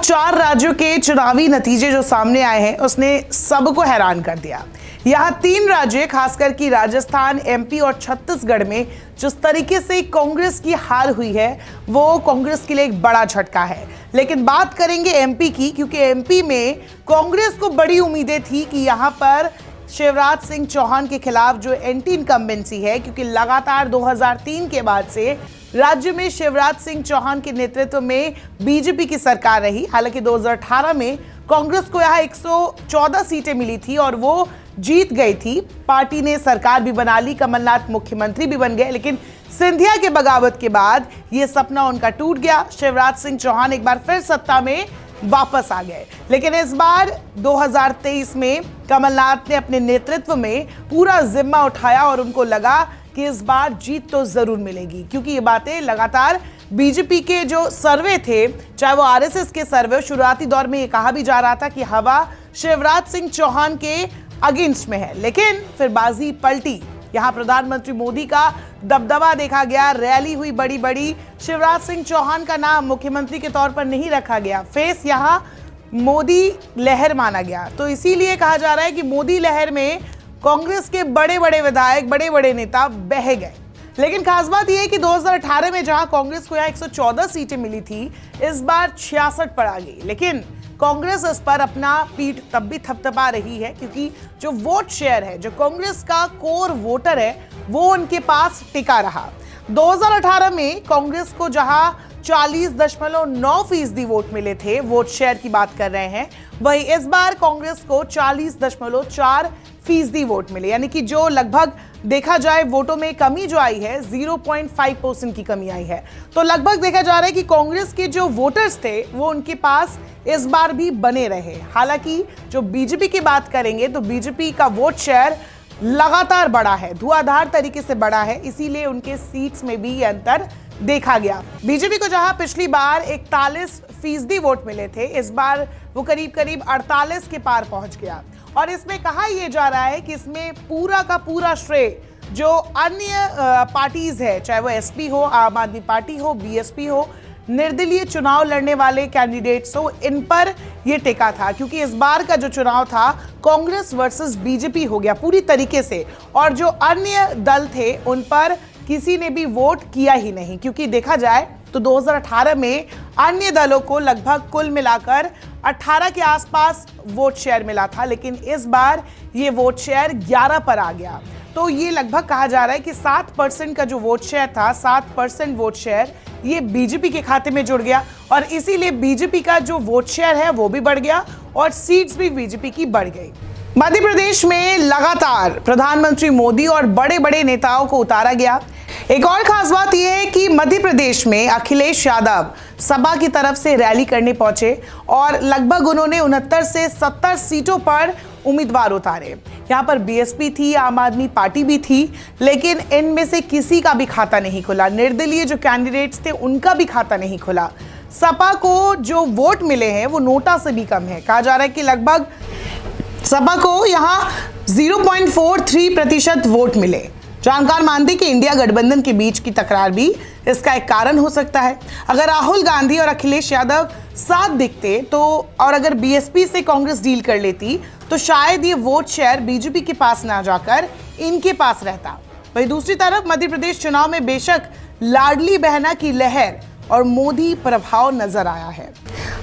4 राज्यों के चुनावी नतीजे जो सामने आए हैं उसने सबको हैरान कर दिया। यहाँ 3 राज्य खासकर कि राजस्थान, एमपी और छत्तीसगढ़ में जिस तरीके से कांग्रेस की हार हुई है वो कांग्रेस के लिए एक बड़ा झटका है। लेकिन बात करेंगे एमपी की, क्योंकि एमपी में कांग्रेस को बड़ी उम्मीदें थी कि यहाँ पर शिवराज सिंह चौहान के खिलाफ जो एंटी इनकम्बेंसी है, क्योंकि लगातार 2003 के बाद से राज्य में शिवराज सिंह चौहान के नेतृत्व में बीजेपी की सरकार रही। हालांकि 2018 में कांग्रेस को यहाँ 114 सीटें मिली थी और वो जीत गई थी। पार्टी ने सरकार भी बना ली, कमलनाथ मुख्यमंत्री भी बन गए, लेकिन सिंधिया के बगावत के बाद ये सपना उनका टूट गया। शिवराज सिंह चौहान एक बार फिर सत्ता में वापस आ गए, लेकिन इस बार 2023 में कमलनाथ ने अपने नेतृत्व में पूरा जिम्मा उठाया और उनको लगा कि इस बार जीत तो जरूर मिलेगी, क्योंकि ये बातें लगातार बीजेपी के जो सर्वे थे, चाहे वो आरएसएस के सर्वे, शुरुआती दौर में ये कहा भी जा रहा था कि हवा शिवराज सिंह चौहान के अगेंस्ट में है, लेकिन फिर बाजी पलटी। यहाँ प्रधानमंत्री मोदी का दबदबा देखा गया, रैली हुई बड़ी बड़ी। शिवराज सिंह चौहान का नाम मुख्यमंत्री के तौर पर नहीं रखा गया, फेस यहाँ मोदी लहर माना गया। तो इसीलिए कहा जा रहा है कि मोदी लहर में कांग्रेस के बड़े बड़े विधायक, बड़े बड़े नेता बह गए। लेकिन खास बात यह है कि 2018 में जहां कांग्रेस को यहाँ 114 सीटें मिली थी, इस बार 66 पर आ गई। लेकिन कांग्रेस इस पर अपना पीठ तब भी थपथपा रही है, क्योंकि जो वोट शेयर है, जो कांग्रेस का कोर वोटर है, वो उनके पास टिका रहा। 2018 में कांग्रेस को जहां 40.9% वोट मिले थे, वोट शेयर की बात कर रहे हैं, वही इस बार कांग्रेस को 40.4% वोट मिले, यानी कि जो लगभग देखा जाए वोटों में कमी जो आई है, 0.5% की कमी आई है। तो लगभग देखा जा रहा है कि कांग्रेस के जो वोटर्स थे वो उनके पास इस बार भी बने रहे। हालांकि जो बीजेपी की बात करेंगे तो बीजेपी का वोट शेयर लगातार बढ़ा है, धुआंधार तरीके से बढ़ा है, इसीलिए उनके सीट्स में भी ये अंतर देखा गया। बीजेपी को जहां पिछली बार 41% वोट मिले थे, इस बार वो करीब 48 के पार पहुंच गया। और इसमें कहा यह जा रहा है कि इसमें पूरा का पूरा श्रेय जो अन्य पार्टीज है, चाहे वो एसपी हो, आम आदमी पार्टी हो, बीएसपी हो, निर्दलीय चुनाव लड़ने वाले कैंडिडेट्स हो, इन पर यह टिका था। क्योंकि इस बार का जो चुनाव था कांग्रेस वर्सेस बीजेपी हो गया पूरी तरीके से, और जो अन्य दल थे उन पर किसी ने भी वोट किया ही नहीं। क्योंकि देखा जाए तो 2018 में अन्य दलों को लगभग कुल मिलाकर 18 के आसपास वोट शेयर मिला था, लेकिन इस बार ये वोट शेयर 11 पर आ गया। तो ये लगभग कहा जा रहा है कि 7% का जो वोट शेयर था, 7% वोट शेयर ये बीजेपी के खाते में जुड़ गया, और इसीलिए बीजेपी का जो वोट शेयर है वो भी बढ़ गया और सीट्स भी बीजेपी की बढ़ गई। मध्य प्रदेश में लगातार प्रधानमंत्री मोदी और बड़े बड़े नेताओं को उतारा गया। एक और खास बात यह है कि मध्य प्रदेश में अखिलेश यादव सपा की तरफ से रैली करने पहुंचे और लगभग उन्होंने 69 से 70 सीटों पर उम्मीदवार उतारे। यहाँ पर बीएसपी थी, आम आदमी पार्टी भी थी, लेकिन इनमें से किसी का भी खाता नहीं खुला। निर्दलीय जो कैंडिडेट्स थे उनका भी खाता नहीं खुला। सपा को जो वोट मिले हैं वो नोटा से भी कम है। कहा जा रहा है कि लगभग सपा को यहाँ 0.43% वोट मिले। जानकार मानते हैं कि इंडिया गठबंधन के बीच की तकरार भी इसका एक कारण हो सकता है। अगर राहुल गांधी और अखिलेश यादव साथ दिखते तो, और अगर बीएसपी से कांग्रेस डील कर लेती, तो शायद ये वोट शेयर बीजेपी के पास ना जाकर इनके पास रहता। वहीं दूसरी तरफ मध्य प्रदेश चुनाव में बेशक लाडली बहना की लहर और मोदी प्रभाव नजर आया है।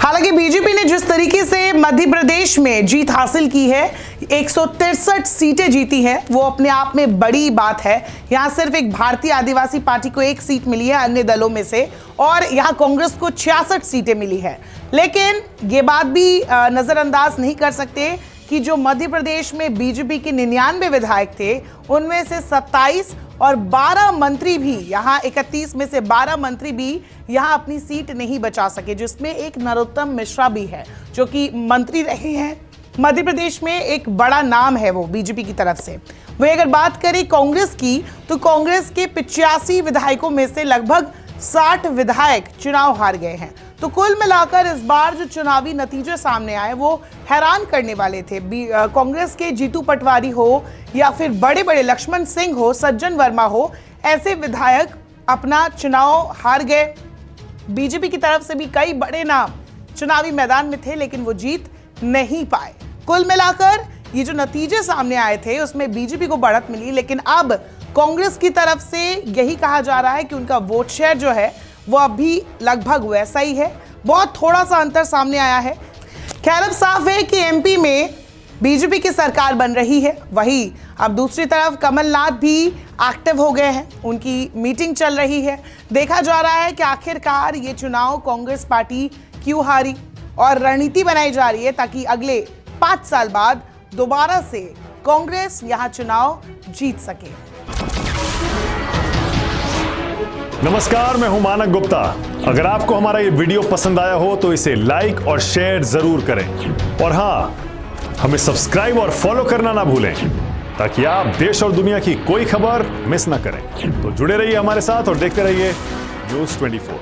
हालांकि बीजेपी ने जिस तरीके से मध्य प्रदेश में जीत हासिल की है, 163 सीटें जीती हैं, वो अपने आप में बड़ी बात है। यहाँ सिर्फ एक भारतीय आदिवासी पार्टी को 1 सीट मिली है अन्य दलों में से, और यहाँ कांग्रेस को 66 सीटें मिली है। लेकिन ये बात भी नजरअंदाज नहीं कर सकते कि जो मध्य प्रदेश में बीजेपी के 99 विधायक थे, उनमें से 27 और 12 मंत्री भी, यहाँ 31 में से 12 मंत्री भी यहाँ अपनी सीट नहीं बचा सके, जिसमें एक नरोत्तम मिश्रा भी है जो कि मंत्री रहे हैं। मध्य प्रदेश में एक बड़ा नाम है वो बीजेपी की तरफ से। वही अगर बात करें कांग्रेस की, तो कांग्रेस के 85 विधायकों में से लगभग 60 विधायक चुनाव हार गए हैं। तो कुल मिलाकर इस बार जो चुनावी नतीजे सामने आए वो हैरान करने वाले थे। कांग्रेस के जीतू पटवारी हो या फिर बड़े बड़े लक्ष्मण सिंह हो, सज्जन वर्मा हो, ऐसे विधायक अपना चुनाव हार गए। बीजेपी की तरफ से भी कई बड़े नाम चुनावी मैदान में थे लेकिन वो जीत नहीं पाए। कुल मिलाकर ये जो नतीजे सामने आए थे उसमें बीजेपी को बढ़त मिली, लेकिन अब कांग्रेस की तरफ से यही कहा जा रहा है कि उनका वोट शेयर जो है वो अभी लगभग वैसा ही है, बहुत थोड़ा सा अंतर सामने आया है। खैर अब साफ है कि एमपी में बीजेपी की सरकार बन रही है। वहीं अब दूसरी तरफ कमलनाथ भी एक्टिव हो गए हैं, उनकी मीटिंग चल रही है। देखा जा रहा है कि आखिरकार ये चुनाव कांग्रेस पार्टी क्यों हारी और रणनीति बनाई जा रही है ताकि अगले 5 साल बाद दोबारा से कांग्रेस यहां चुनाव जीत सके। नमस्कार, मैं हूं मानक गुप्ता। अगर आपको हमारा ये वीडियो पसंद आया हो तो इसे लाइक और शेयर जरूर करें और हां, हमें सब्सक्राइब और फॉलो करना ना भूलें ताकि आप देश और दुनिया की कोई खबर मिस ना करें। तो जुड़े रहिए हमारे साथ और देखते रहिए न्यूज़ 24।